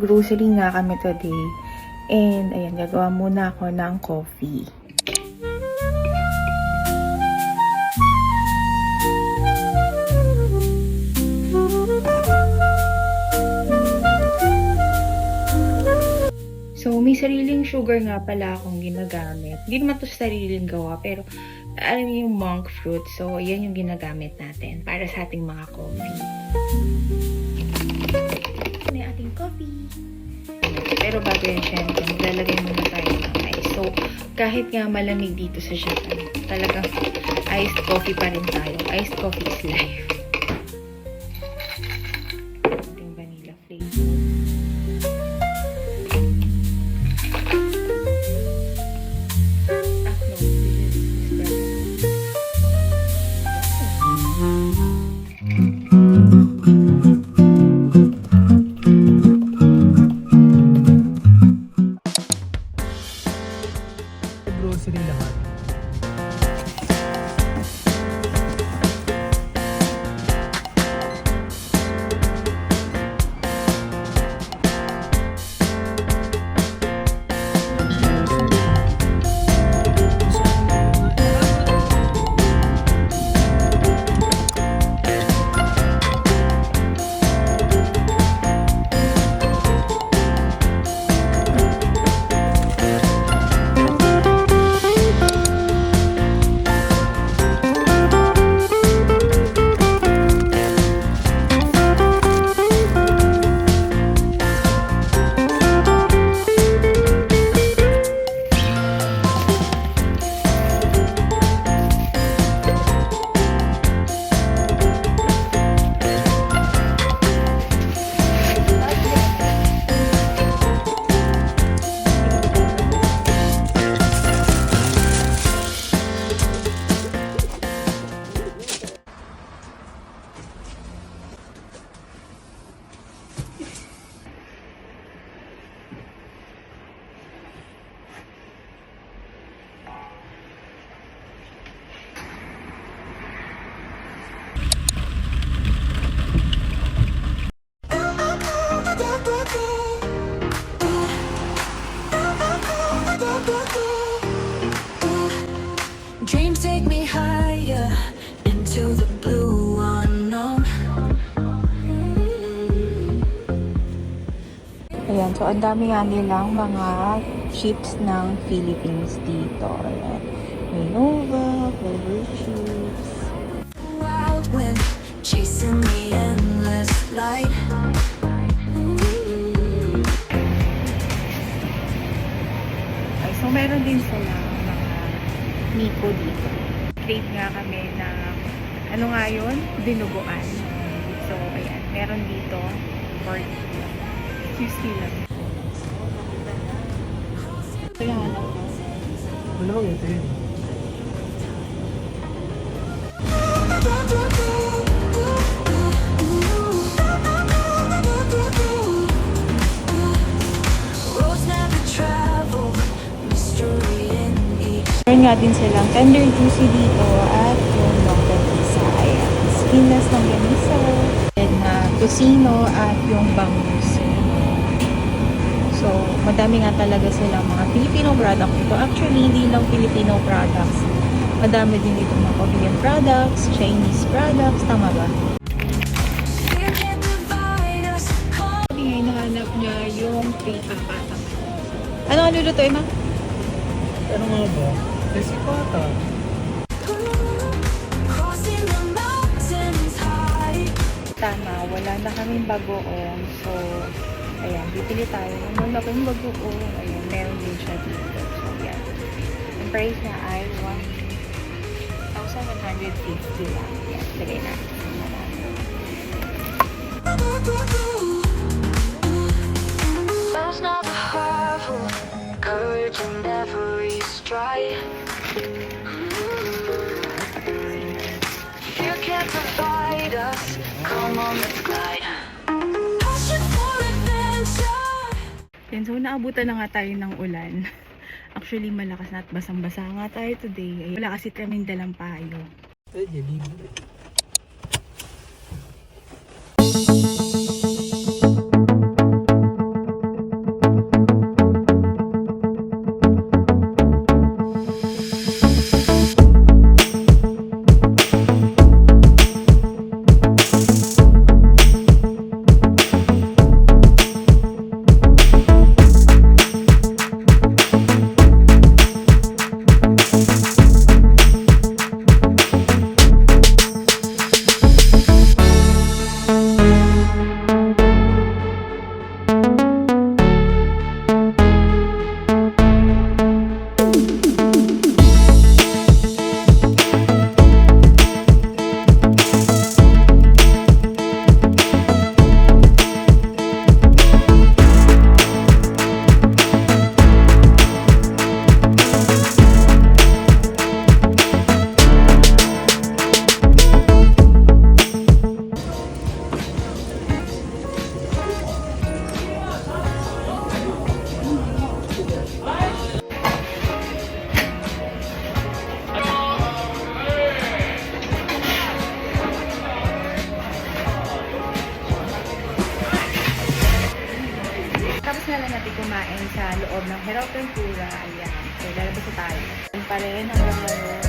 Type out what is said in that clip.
Mag-grocery nga kami today. And, ayan, gagawa muna ako ng coffee. So, may sariling sugar nga pala akong ginagamit. Hindi naman ito sariling gawa, pero alam niyo yung monk fruit. So, yan yung ginagamit natin para sa ating mga coffee. Ito na yung ating coffee. Pero bago yan, syempre, maglalagay muna tayo ng ice. So, kahit nga malamig dito sa Japan, talagang iced coffee pa rin tayo. Iced coffee is life. Ating vanilla flavor. Grocery lahat. Dreams take me higher into the blue unknown. Ayan, so ang dami nga nilang mga chips ng Philippines dito. Ayan. May Nova, Clover Chips. Wild wind chasing the endless light. Ay, so meron din sila mga Miko dito. Crave nga kami na, ano nga yun? Dinuguan. So, ayan, meron dito. 40 lang. Kailangan ako. Wala bang ito yun? Roads never travel, mystery in each. Meron nga din silang tender juicy dito at yung longganisa. Ayan, skinless longganisa. Then, tocino at yung bangus. So, madami nga talaga silang mga Filipino products dito. Actually, hindi lang Filipino products. Madami din dito mga Korean products, Chinese products. Tama ba? Fear can't divide us. Sabi nga, hinahanap niya yung patang. Ano ang lulutuin, ma? Ano nga ba? Desipata. Crossing the mountains high. Tama, wala na kaming bagoong. So, ayan, bibili tayo. Nung wala kaming bagoong, ayan, meron din siya dito. So, ayan. Ang price niya ay 1,150 lang. Ayan, lagay natin sa marami. Love's not powerful, courage in every stride. Fear can't divide us. Come on, let's glide. Passion for adventure. Yan, so naabutan na nga tayo ng ulan. Actually, malakas na at basang-basa nga tayo today. Ay, wala kasi kaming dalang payo. Ay, libre. na lang natin kumain sa loob ng Herald Tempura. Ayan. So, lalabas na tayo. Yan pa rin hanggang ngayon.